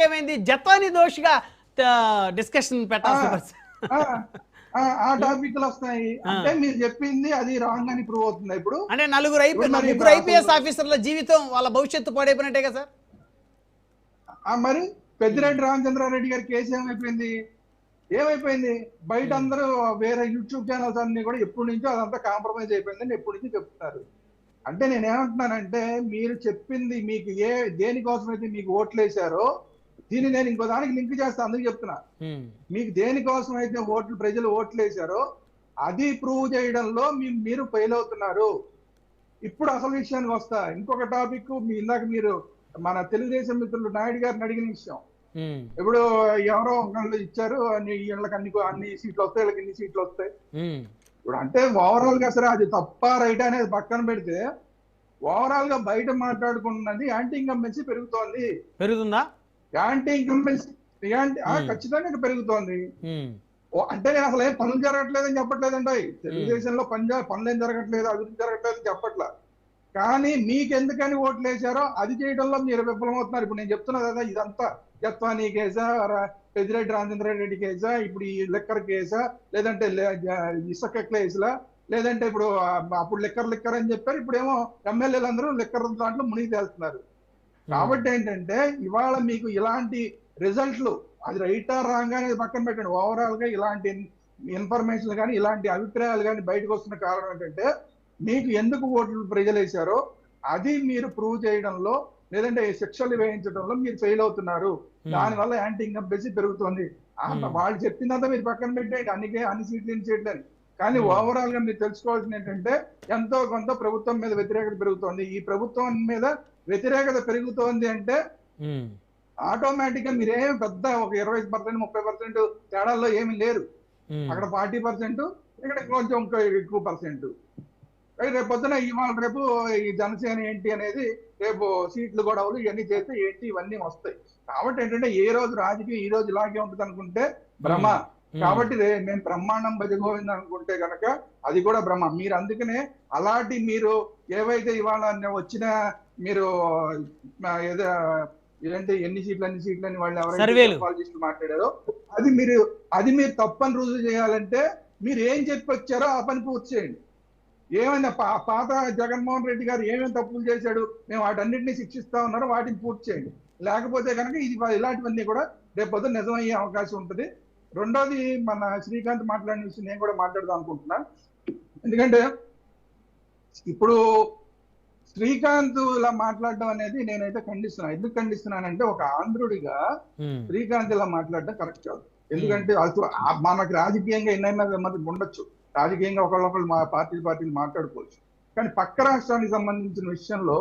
ఏమైంది జత్వాని దోషిగా డిస్కషన్ పెట్టాల్సిన ఆ టాపిక్లు వస్తాయి అంటే మీరు చెప్పింది అది రాంగ్ అని ప్రూవ్ అవుతుంది. ఇప్పుడు అంటే ముగ్గురు ఐపీఎస్ ఆఫీసర్ల జీవితం వాళ్ళ భవిష్యత్తు పాడైపోయినట్టే కదా సార్. మరి పెద్దిరెడ్డి రామచంద్రారెడ్డి గారి కేసు ఏమైపోయింది? బయట అందరూ వేరే యూట్యూబ్ ఛానల్స్ అన్ని కూడా ఎప్పటి నుంచో అదంతా కాంప్రమైజ్ అయిపోయిందని ఎప్పటి నుంచో చెప్తున్నారు. అంటే నేనేమంటున్నానంటే మీరు చెప్పింది మీకు దేనికోసమైతే మీకు ఓట్లు వేశారో దీన్ని నేను ఇంకో దానికి లింక్ చేస్తా, అందుకు చెప్తున్నా. మీకు దేనికోసం అయితే ప్రజలు ఓట్లు వేశారో అది ప్రూవ్ చేయడంలో మీరు ఫెయిల్ అవుతున్నారు. ఇప్పుడు అసలు విషయానికి వస్తా. ఇంకొక టాపిక్ ఇందాక మీరు మన తెలుగుదేశం మిత్రులు నాయుడు గారిని అడిగిన విషయం. ఇప్పుడు ఎవరో ఒకళ్ళు ఇచ్చారు వీళ్ళకి అన్ని సీట్లు వస్తాయి, వీళ్ళకి ఇన్ని సీట్లు వస్తాయి. ఇప్పుడు అంటే ఓవరాల్ గా సరే అది తప్ప రైట్ అనేది పక్కన పెడితే ఓవరాల్ గా బయట మాట్లాడుకున్నది యాంటీ ఇన్కంబెన్సీ పెరుగుతుందా? యాంటీ ఇన్కంబెన్సీ ఖచ్చితంగా పెరుగుతోంది. అంటే నేను అసలు ఏం పనులు జరగట్లేదని చెప్పట్లేదండి. తెలుగుదేశంలో పనులు ఏం జరగట్లేదు, అభివృద్ధి జరగట్లేదని చెప్పట్లా. కానీ మీకెందుకని ఓట్లు వేశారో అది చేయడంలో మీరు విఫలమవుతున్నారు. ఇప్పుడు నేను చెప్తున్నా కదా, ఇదంతా జత్వానీ కేసా, పెద్దిరెడ్డి రామచంద్రారెడ్డి కేసా, ఇప్పుడు ఈ లెక్కర్ కేసా, లేదంటే ఇసుక కేసులా, లేదంటే ఇప్పుడు అప్పుడు లిక్కర్ అని చెప్పారు, ఇప్పుడేమో ఎమ్మెల్యేలు అందరూ లిక్కర్ దాంట్లో మునిగి తేలుతున్నారు. కాబట్టి ఏంటంటే ఇవాళ మీకు ఇలాంటి రిజల్ట్లు అది రైటా రాంగ్ అనేది పక్కన పెట్టండి. ఓవరాల్ గా ఇలాంటి ఇన్ఫర్మేషన్ కానీ ఇలాంటి అభిప్రాయాలు కానీ బయటకు వస్తున్న కారణం ఏంటంటే మీకు ఎందుకు ఓట్లు ప్రజలు వేశారో అది మీరు ప్రూవ్ చేయడంలో, లేదంటే శిక్షలు వేయించడంలో మీరు ఫెయిల్ అవుతున్నారు. దానివల్ల యాంటీ ఇన్కంబెన్సీ పెరుగుతుంది. వాళ్ళు చెప్పిందంతా మీరు పక్కన పెట్టేయండి, అన్ని సీట్లు చేయట్లేదు. కానీ ఓవరాల్ గా మీరు తెలుసుకోవాల్సింది ఏంటంటే ఎంతో కొంత ప్రభుత్వం మీద వ్యతిరేకత పెరుగుతోంది. ఈ ప్రభుత్వం మీద వ్యతిరేకత పెరుగుతోంది అంటే ఆటోమేటిక్ గా మీరేం పెద్ద ఒక 20%, 30% తేడాల్లో ఏమి లేరు. అక్కడ 40%, ఇక్కడ కొంచెం ఎక్కువ పర్సెంట్. రేపు పొద్దున రేపు ఈ జనసేన ఏంటి అనేది రేపు సీట్లు గొడవలు ఇవన్నీ చేస్తే ఏంటి ఇవన్నీ వస్తాయి. కాబట్టి ఏంటంటే ఏ రోజు రాజకీయం ఈ రోజు ఇలాగే ఉంటుంది అనుకుంటే భ్రమ. కాబట్టి మేము బ్రహ్మాండం భజగోవిందం అనుకుంటే కనుక అది కూడా భ్రమ. మీరు అందుకనే అలాంటి మీరు ఏవైతే ఇవాళ వచ్చిన మీరు ఏదో ఏంటి అన్ని సీట్లని వాళ్ళు ఎవరైతే మాట్లాడారో అది మీరు తప్పని రుజువు చేయాలంటే మీరు ఏం చెప్పి వచ్చారో ఆ పని పూర్తి చేయండి. ఏమైనా పాత జగన్మోహన్ రెడ్డి గారు ఏమేమి తప్పులు చేశాడు, మేము వాటన్నిటిని శిక్షిస్తా ఉన్నారో వాటిని పూర్తి చేయండి. లేకపోతే కనుక ఇలాంటివన్నీ కూడా రేపు పొద్దున నిజమయ్యే అవకాశం ఉంటుంది. రెండోది మన శ్రీకాంత్ మాట్లాడిన విషయం నేను కూడా మాట్లాడదాం అనుకుంటున్నా. ఎందుకంటే ఇప్పుడు శ్రీకాంత్ ఇలా మాట్లాడడం అనేది నేనైతే ఖండిస్తున్నాను. ఎందుకు ఖండిస్తున్నానంటే ఒక ఆంధ్రుడిగా శ్రీకాంత్ ఇలా మాట్లాడడం కరెక్ట్ కాదు. ఎందుకంటే మనకి రాజకీయంగా ఎన్నైనా ఉండొచ్చు, రాజకీయంగా ఒకళ్ళొకళ్ళు మా పార్టీలు మాట్లాడుకోవచ్చు. కానీ పక్క రాష్ట్రానికి సంబంధించిన విషయంలో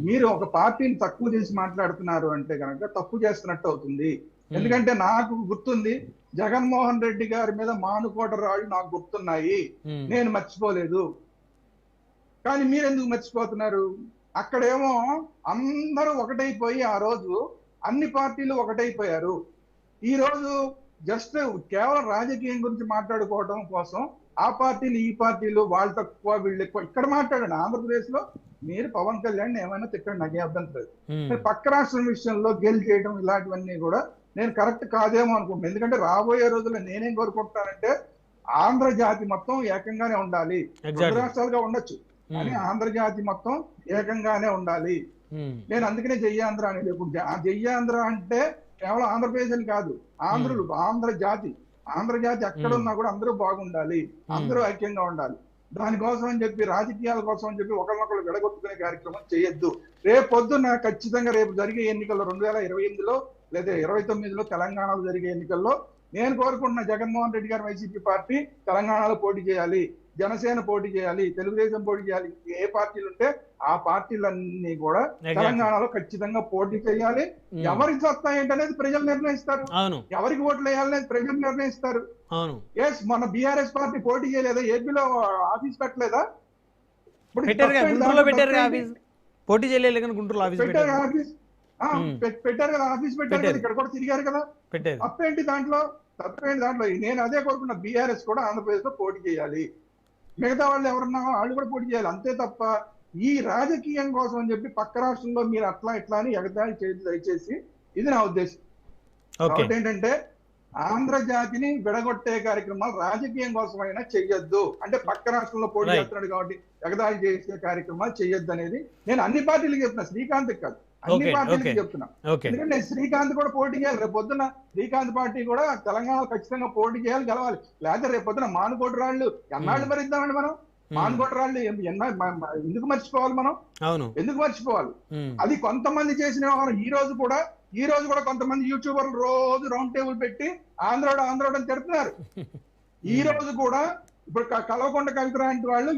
మీరు ఒక పార్టీని తక్కువ చేసి మాట్లాడుతున్నారు అంటే కనుక తప్పు చేస్తున్నట్టు అవుతుంది. ఎందుకంటే నాకు గుర్తుంది, జగన్మోహన్ రెడ్డి గారి మీద మానుకోట రాళ్ళు నాకు గుర్తున్నాయి, నేను మర్చిపోలేదు. కానీ మీరెందుకు మర్చిపోతున్నారు? అక్కడేమో అందరూ ఒకటైపోయి ఆ రోజు అన్ని పార్టీలు ఒకటైపోయారు. ఈ రోజు జస్ట్ కేవలం రాజకీయం గురించి మాట్లాడుకోవడం కోసం ఆ పార్టీలు ఈ పార్టీలు వాళ్ళు తక్కువ వీళ్ళు ఎక్కువ ఇక్కడ మాట్లాడండి. ఆంధ్రప్రదేశ్ లో మీరు పవన్ కళ్యాణ్ ఏమైనా తిట్టండి, నాకే అర్థం లేదు. పక్క రాష్ట్రం విషయంలో గెలి చేయడం ఇలాంటివన్నీ కూడా నేను కరెక్ట్ కాదేమో అనుకుంటున్నాను. ఎందుకంటే రాబోయే రోజుల్లో నేనేం కోరుకుంటానంటే ఆంధ్ర జాతి మొత్తం ఏకంగానే ఉండాలి. రెండు రాష్ట్రాలుగా ఉండొచ్చు కానీ ఆంధ్రజాతి మొత్తం ఏకంగానే ఉండాలి. నేను అందుకనే జయ్యాంధ్ర అనేది. ఇప్పుడు జయ్యాంధ్ర అంటే కేవలం ఆంధ్రప్రదేశ్ అని కాదు, ఆంధ్రజాతి ఎక్కడున్నా కూడా అందరూ బాగుండాలి, అందరూ ఐక్యంగా ఉండాలి. దానికోసం అని చెప్పి రాజకీయాల కోసం అని చెప్పి ఒకరినొకరు విడగొట్టుకునే కార్యక్రమం చేయొద్దు. రేపు పొద్దున్న ఖచ్చితంగా రేపు జరిగే ఎన్నికల్లో 2028లో లేదా 2029లో తెలంగాణలో జరిగే ఎన్నికల్లో నేను కోరుకుంటున్న జగన్మోహన్ రెడ్డి గారు వైసీపీ పార్టీ తెలంగాణలో పోటీ చేయాలి, జనసేన పోటీ చేయాలి, తెలుగుదేశం పోటీ చేయాలి. ఏ పార్టీలు ఉంటే ఆ పార్టీలన్నీ కూడా తెలంగాణలో ఖచ్చితంగా పోటీ చేయాలి. ఎవరికి సత్తా ఏంటనేది ప్రజలు నిర్ణయిస్తారు, ఎవరికి ఓట్లు వేయాలనేది ప్రజలు నిర్ణయిస్తారు. ఎస్, మన బీఆర్ఎస్ పార్టీ పోటీ చేయలేదా? ఏపీలో ఆఫీస్ పెట్టలేదా? పెట్టారు కదా, ఆఫీస్ పెట్టారు కదా, ఇక్కడ కూడా తిరిగారు కదా. తప్పేంటి దాంట్లో? నేను అదే కోరుకున్నా, బీఆర్ఎస్ కూడా ఆంధ్రప్రదేశ్ లో పోటీ చేయాలి, మిగతా వాళ్ళు ఎవరన్నా వాళ్ళు కూడా పోటీ చేయాలి. అంతే తప్ప ఈ రాజకీయం కోసం అని చెప్పి పక్క రాష్ట్రంలో మీరు అట్లా ఇట్లా అని ఎగతాళి చేయదు దయచేసి. ఇది నా ఉద్దేశం. ఓకే. కాబట్టి ఏంటంటే ఆంధ్ర జాతిని విడగొట్టే కార్యక్రమాలు రాజకీయం కోసమైనా చెయ్యొద్దు. అంటే పక్క రాష్ట్రంలో పోటీ Right. చేస్తున్నాడు కాబట్టి ఎగతాళి చేసే కార్యక్రమాలు చెయ్యొద్దు అనేది నేను అన్ని పార్టీలకు చెప్తున్నా, శ్రీకాంత్ కాదు, అన్ని Okay, పార్టీలకు okay. చెప్తున్నా. ఓకే. ఎందుకంటే నేను శ్రీకాంత్ కూడా పోటీ చేయాలి. రేపు పొద్దున శ్రీకాంత్ పార్టీ కూడా తెలంగాణలో ఖచ్చితంగా పోటీ చేయాలి, గెలవాలి. లేకపోతే రేపు పొద్దున మానుకోటి రాళ్ళు ఎన్నాళ్ళు భరిద్దామండి మనం? మానుకోటి రాళ్ళు ఎందుకు మర్చిపోవాలి మనం? అవును. ఎందుకు మర్చిపోవాలి? ఉమ్. అది కొంతమంది చేసిన వ్యవహారం. ఈ రోజు కూడా కొంతమంది యూట్యూబర్లు రోజు రౌండ్ టేబుల్ పెట్టి ఆంధ్రోడు అని తిడుతున్నారు. ఈ రోజు కూడా ఇప్పుడు కల్వకుంట్ల కవిత లాంటి వాళ్ళు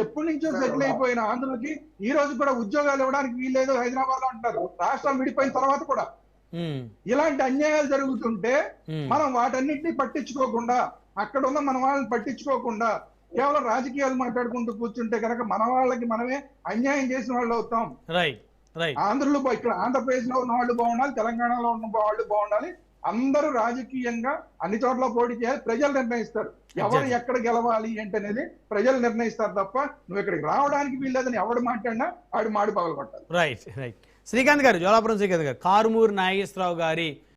ఎప్పటి నుంచో సెటిల్ అయిపోయిన ఆంధ్రులకి ఈ రోజు కూడా ఉద్యోగాలు ఇవ్వడానికి వీల్లేదు హైదరాబాద్ లో అంటారు, రాష్ట్రం విడిపోయిన తర్వాత కూడా. ఉమ్. ఇలాంటి అన్యాయాలు జరుగుతుంటే ఉమ్. మనం వాటన్నిటిని పట్టించుకోకుండా, అక్కడ ఉన్న మన వాళ్ళని పట్టించుకోకుండా కేవలం రాజకీయాలు మాట్లాడుకుంటూ కూర్చుంటే కనుక మన వాళ్ళకి మనమే అన్యాయం చేసిన వాళ్ళు అవుతాం. Right, right. ఆంధ్రలో ఇక్కడ ఆంధ్రప్రదేశ్ లో ఉన్న వాళ్ళు బాగుండాలి, తెలంగాణలో ఉన్న వాళ్ళు బాగుండాలి. అందరూ రాజకీయంగా అన్ని చోట్ల పోటీ చేయాలి. ప్రజలు నిర్ణయిస్తారు ఎవరు Exactly. ఎక్కడ గెలవాలి ఏంటనేది ప్రజలు నిర్ణయిస్తారు తప్ప నువ్వు ఇక్కడికి రావడానికి వీల్లేదని ఎవడు మాట్లాడినా ఆడు మాడి పగలు కొట్టాలి. Right, right. శ్రీకాంత్ గారు, జ్వాలాపురం శ్రీకాంత్ గారు, కారుమూరి నాగేశ్వరరావు గారి